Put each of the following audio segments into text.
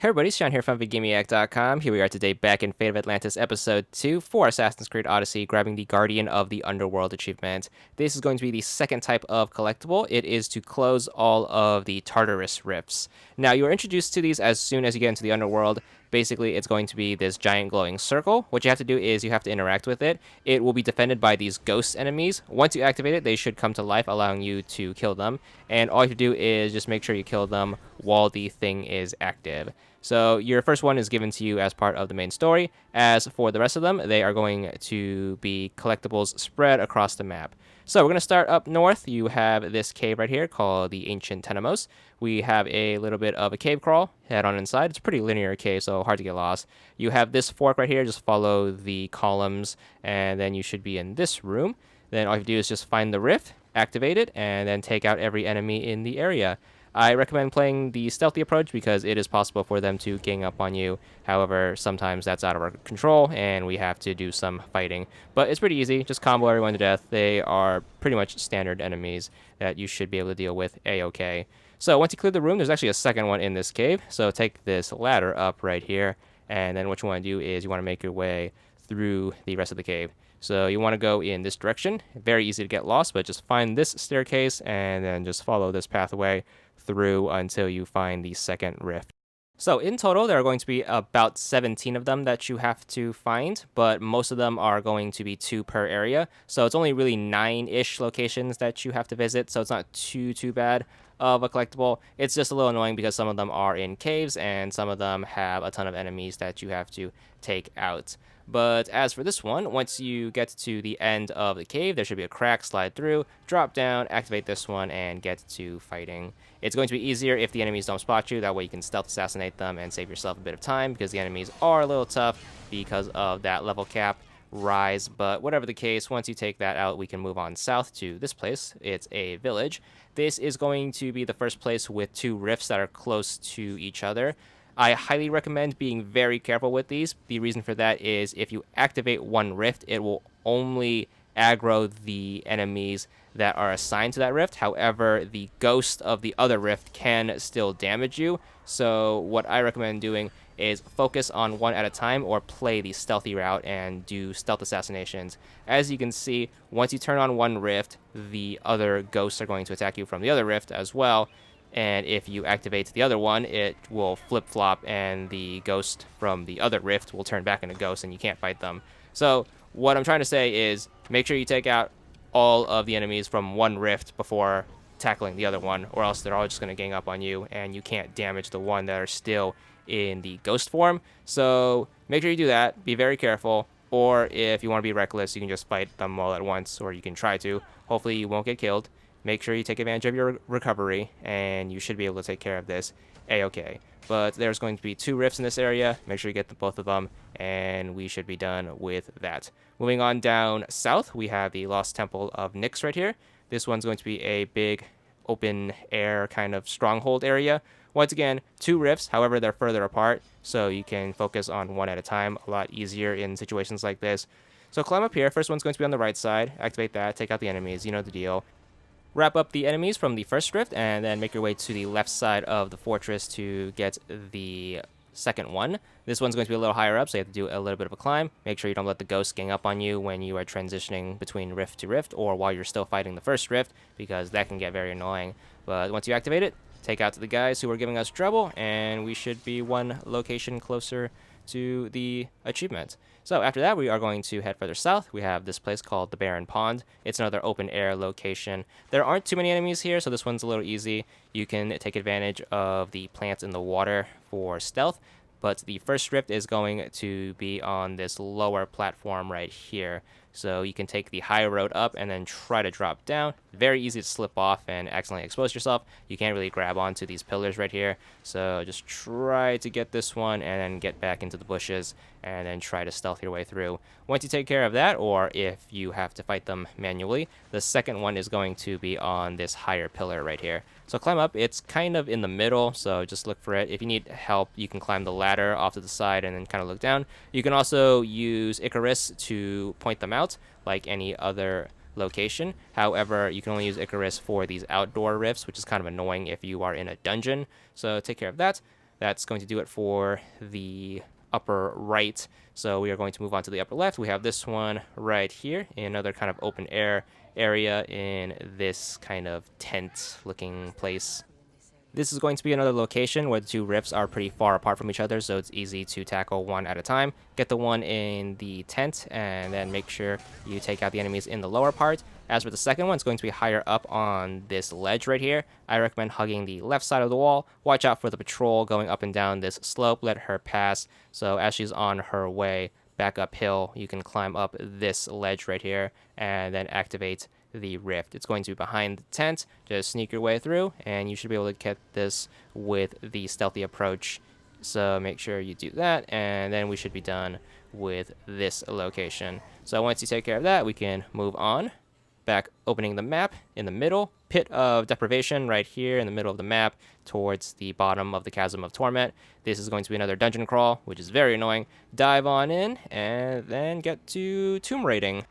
Hey everybody, Sean here from VidGamiac.com. Here we are today back in Fate of Atlantis Episode 2 for Assassin's Creed Odyssey, grabbing the Guardian of the Underworld achievement. This is going to be the second type of collectible. It is to close all of the Tartaros rifts. Now, you are introduced to these as soon as you get into the Underworld. Basically, it's going to be this giant glowing circle. What you have to do is you have to interact with it. It will be defended by these ghost enemies. Once you activate it, they should come to life, allowing you to kill them. And all you have to do is just make sure you kill them while the thing is active. So your first one is given to you as part of the main story. As for the rest of them, they are going to be collectibles spread across the map. So we're going to start up north. You have this cave right here called the Ancient Tenemos. We have a little bit of a cave crawl. Head on inside. It's a pretty linear cave, so hard to get lost. You have this fork right here. Just follow the columns, and then you should be in this room. Then all you have to do is just find the rift, activate it, and then take out every enemy in the area. I recommend playing the stealthy approach because it is possible for them to gang up on you. However, sometimes that's out of our control and we have to do some fighting. But it's pretty easy. Just combo everyone to death. They are pretty much standard enemies that you should be able to deal with A-OK. So once you clear the room, there's actually a second one in this cave. So take this ladder up right here. And then what you want to do is you want to make your way through the rest of the cave. So you want to go in this direction. Very easy to get lost, but just find this staircase and then just follow this pathway through until you find the second rift. So in total, there are going to be about 17 of them that you have to find, but most of them are going to be 2 per area. So it's only really 9-ish locations that you have to visit, so it's not too bad of a collectible. It's just a little annoying because some of them are in caves and some of them have a ton of enemies that you have to take out. But as for this one, once you get to the end of the cave, there should be a crack, slide through, drop down, activate this one, and get to fighting. It's going to be easier if the enemies don't spot you. That way you can stealth assassinate them and save yourself a bit of time because the enemies are a little tough because of that level cap rise. But whatever the case, once you take that out, we can move on south to this place. It's a village. This is going to be the first place with 2 rifts that are close to each other. I highly recommend being very careful with these. The reason for that is if you activate one rift, it will only aggro the enemies that are assigned to that rift. However, the ghost of the other rift can still damage you. So what I recommend doing is focus on one at a time or play the stealthy route and do stealth assassinations. As you can see, once you turn on one rift, the other ghosts are going to attack you from the other rift as well. And if you activate the other one, it will flip-flop and the ghost from the other rift will turn back into ghosts and you can't fight them. So what I'm trying to say is make sure you take out all of the enemies from one rift before tackling the other one, or else they're all just going to gang up on you and you can't damage the one that are still in the ghost form. So make sure you do that. Be very careful. Or if you want to be reckless, you can just fight them all at once, or you can try to. Hopefully you won't get killed. Make sure you take advantage of your recovery, and you should be able to take care of this A-OK. But there's going to be 2 rifts in this area. Make sure you get both of them, and we should be done with that. Moving on down south, we have the Lost Temple of Nyx right here. This one's going to be a big open-air kind of stronghold area. Once again, 2 rifts, however, they're further apart, so you can focus on one at a time. A lot easier in situations like this. So climb up here. First one's going to be on the right side. Activate that. Take out the enemies. You know the deal. Wrap up the enemies from the first rift, and then make your way to the left side of the fortress to get the second one. This one's going to be a little higher up, so you have to do a little bit of a climb. Make sure you don't let the ghosts gang up on you when you are transitioning between rift to rift, or while you're still fighting the first rift, because that can get very annoying. But once you activate it, take out the guys who are giving us trouble, and we should be one location closer to the achievement. So after that, we are going to head further south. We have this place called the Barren Pond. It's another open air location. There aren't too many enemies here, so this one's a little easy. You can take advantage of the plants in the water for stealth, but the first rift is going to be on this lower platform right here. So you can take the high road up and then try to drop down. Very easy to slip off and accidentally expose yourself. You can't really grab onto these pillars right here. So just try to get this one and then get back into the bushes and then try to stealth your way through. Once you take care of that, or if you have to fight them manually, the second one is going to be on this higher pillar right here. So climb up. It's kind of in the middle, so just look for it. If you need help, you can climb the ladder off to the side and then kind of look down. You can also use Icarus to point them out, like any other location. However, you can only use Icarus for these outdoor rifts, which is kind of annoying if you are in a dungeon. So take care of that. That's going to do it for the upper right. So we are going to move on to the upper left. We have this one right here, another kind of open air area in this kind of tent looking place. This is going to be another location where the two rifts are pretty far apart from each other, so it's easy to tackle one at a time. Get the one in the tent, and then make sure you take out the enemies in the lower part. As for the second one, it's going to be higher up on this ledge right here. I recommend hugging the left side of the wall. Watch out for the patrol going up and down this slope. Let her pass, so as she's on her way back uphill, you can climb up this ledge right here, and then activate the rift. It's going to be behind the tent. Just sneak your way through, and you should be able to get this with the stealthy approach. So make sure you do that, and then we should be done with this location. So once you take care of that, we can move on. Back opening the map in the middle, pit of deprivation right here in the middle of the map towards the bottom of the chasm of torment. This is going to be another dungeon crawl, which is very annoying. Dive on in and then get to tomb raiding.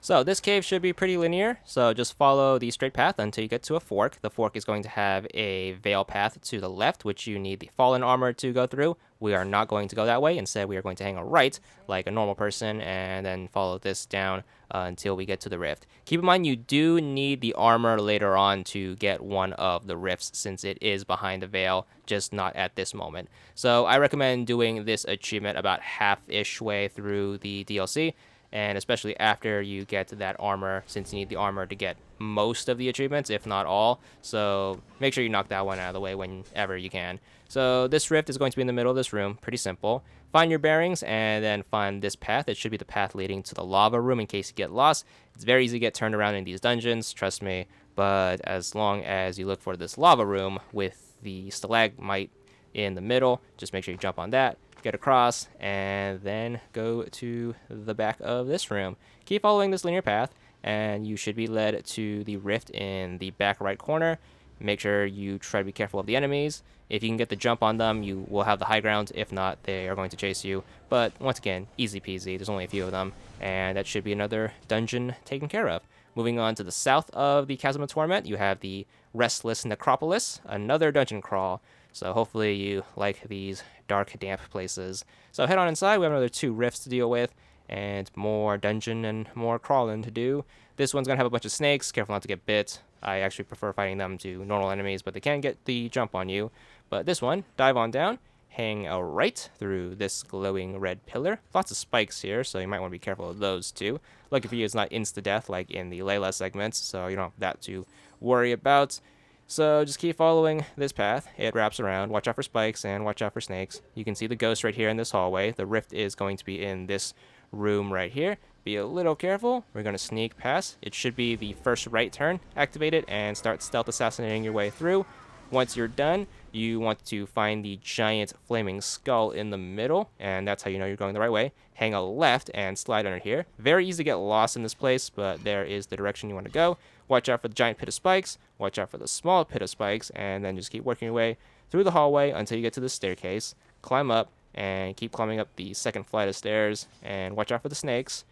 So this cave should be pretty linear, so just follow the straight path until you get to a fork. The fork is going to have a veil path to the left, which you need the fallen armor to go through. We are not going to go that way. Instead, we are going to hang a right like a normal person and then follow this down until we get to the rift. Keep in mind you do need the armor later on to get one of the rifts since it is behind the veil, just not at this moment. So I recommend doing this achievement about half-ish way through the DLC, and especially after you get to that armor, since you need the armor to get most of the achievements, if not all. So make sure you knock that one out of the way whenever you can. So this rift is going to be in the middle of this room, pretty simple. Find your bearings and then find this path. It should be the path leading to the lava room in case you get lost. It's very easy to get turned around in these dungeons, trust me, but as long as you look for this lava room with the stalagmite in the middle, just make sure you jump on that, get across, and then go to the back of this room. Keep following this linear path, and you should be led to the rift in the back right corner. Make sure you try to be careful of the enemies. If you can get the jump on them, you will have the high ground. If not, they are going to chase you. But once again, easy peasy. There's only a few of them, and that should be another dungeon taken care of. Moving on to the south of the Chasm of Torment, you have the Restless Necropolis, another dungeon crawl. So hopefully you like these dark, damp places. So head on inside. We have another 2 rifts to deal with, and more dungeon and more crawling to do. This one's going to have a bunch of snakes. Careful not to get bit. I actually prefer fighting them to normal enemies, but they can get the jump on you. But this one, dive on down, hang a right through this glowing red pillar. Lots of spikes here, so you might want to be careful of those too. Lucky for you, it's not insta-death like in the Layla segments, so you don't have that to worry about. So just keep following this path. It wraps around. Watch out for spikes and watch out for snakes. You can see the ghost right here in this hallway. The rift is going to be in this room right here. Be a little careful. We're going to sneak past. It should be the first right turn. Activate it and start stealth assassinating your way through. Once you're done, you want to find the giant flaming skull in the middle, and that's how you know you're going the right way. Hang a left and slide under here. Very easy to get lost in this place, but there is the direction you want to go. Watch out for the giant pit of spikes, watch out for the small pit of spikes, and then just keep working your way through the hallway until you get to the staircase. Climb up, and keep climbing up the second flight of stairs, and watch out for the snakes.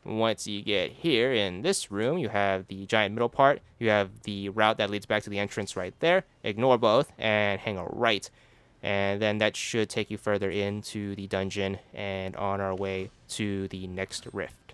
Once you get here in this room, you have the giant middle part. You have the route that leads back to the entrance right there. Ignore both and hang a right. And then that should take you further into the dungeon and on our way to the next rift.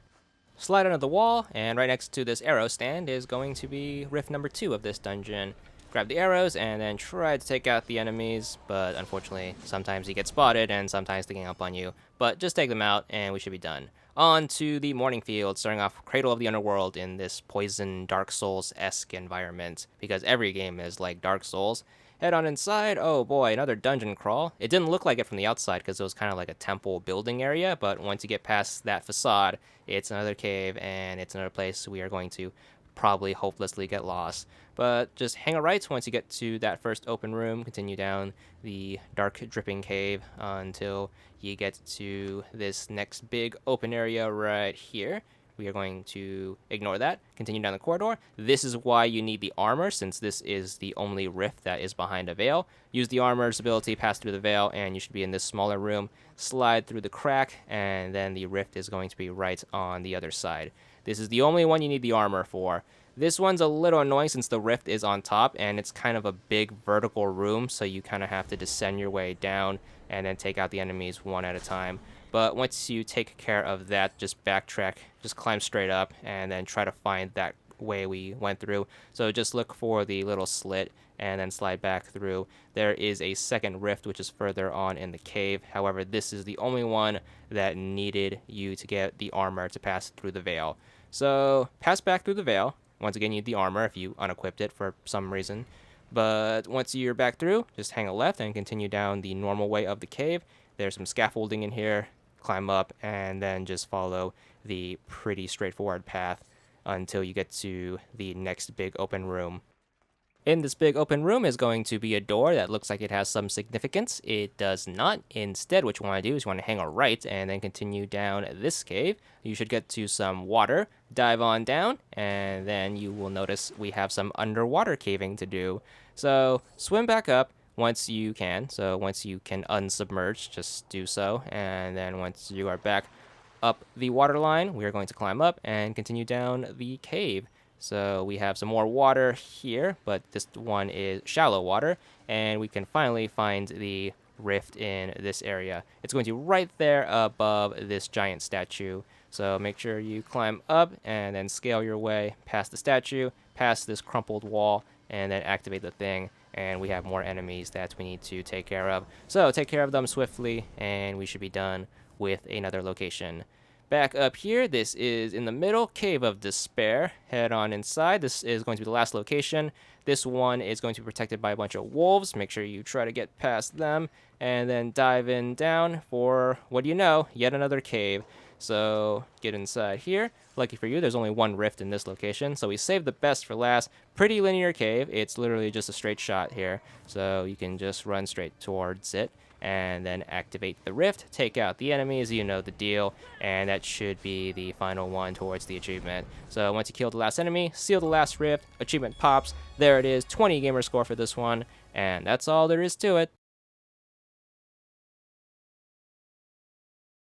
Slide under the wall, and right next to this arrow stand is going to be rift number 2 of this dungeon. Grab the arrows and then try to take out the enemies, but unfortunately sometimes you get spotted and sometimes they gang up on you. But just take them out and we should be done. On to the Morning Field, starting off Cradle of the Underworld in this Poison Dark Souls-esque environment, because every game is like Dark Souls. Head on inside. Oh boy, another dungeon crawl. It didn't look like it from the outside because it was kind of like a temple building area, but once you get past that facade, it's another cave and it's another place we are going to probably hopelessly get lost. But just hang a right once you get to that first open room. Continue down the dark dripping cave until you get to this next big open area right here. We are going to ignore that. Continue down the corridor. This is why you need the armor, since this is the only rift that is behind a veil. Use the armor's ability, pass through the veil, and you should be in this smaller room. Slide through the crack, and then the rift is going to be right on the other side. This is the only one you need the armor for. This one's a little annoying since the rift is on top and it's kind of a big vertical room, so you kind of have to descend your way down and then take out the enemies one at a time. But once you take care of that, just backtrack, just climb straight up, and then try to find that way we went through. So just look for the little slit and then slide back through. There is a second rift which is further on in the cave. However, this is the only one that needed you to get the armor to pass through the veil. So pass back through the veil. Once again, you need the armor if you unequipped it for some reason. But once you're back through, just hang a left and continue down the normal way of the cave. There's some scaffolding in here. Climb up and then just follow the pretty straightforward path until you get to the next big open room. In this big open room is going to be a door that looks like it has some significance. It does not. Instead, what you want to do is you want to hang a right and then continue down this cave. You should get to some water, dive on down, and then you will notice we have some underwater caving to do. So swim back up once you can. So once you can unsubmerge, just do so. And then once you are back up the water line, we are going to climb up and continue down the cave. So we have some more water here, but this one is shallow water, and we can finally find the rift in this area. It's going to be right there above this giant statue. So make sure you climb up and then scale your way past the statue, past this crumpled wall, and then activate the thing. And we have more enemies that we need to take care of. So take care of them swiftly, and we should be done with another location. Back up here, this is in the middle, Cave of Despair. Head on inside. This is going to be the last location. This one is going to be protected by a bunch of wolves. Make sure you try to get past them and then dive in down for, what do you know, yet another cave. So get inside here. Lucky for you, there's only one rift in this location, so we saved the best for last. Pretty linear cave. It's literally just a straight shot here, so you can just run straight towards it and then activate the rift, take out the enemies, you know the deal, and that should be the final one towards the achievement. So once you kill the last enemy, seal the last rift, achievement pops, there it is, 20 gamer score for this one, and that's all there is to it.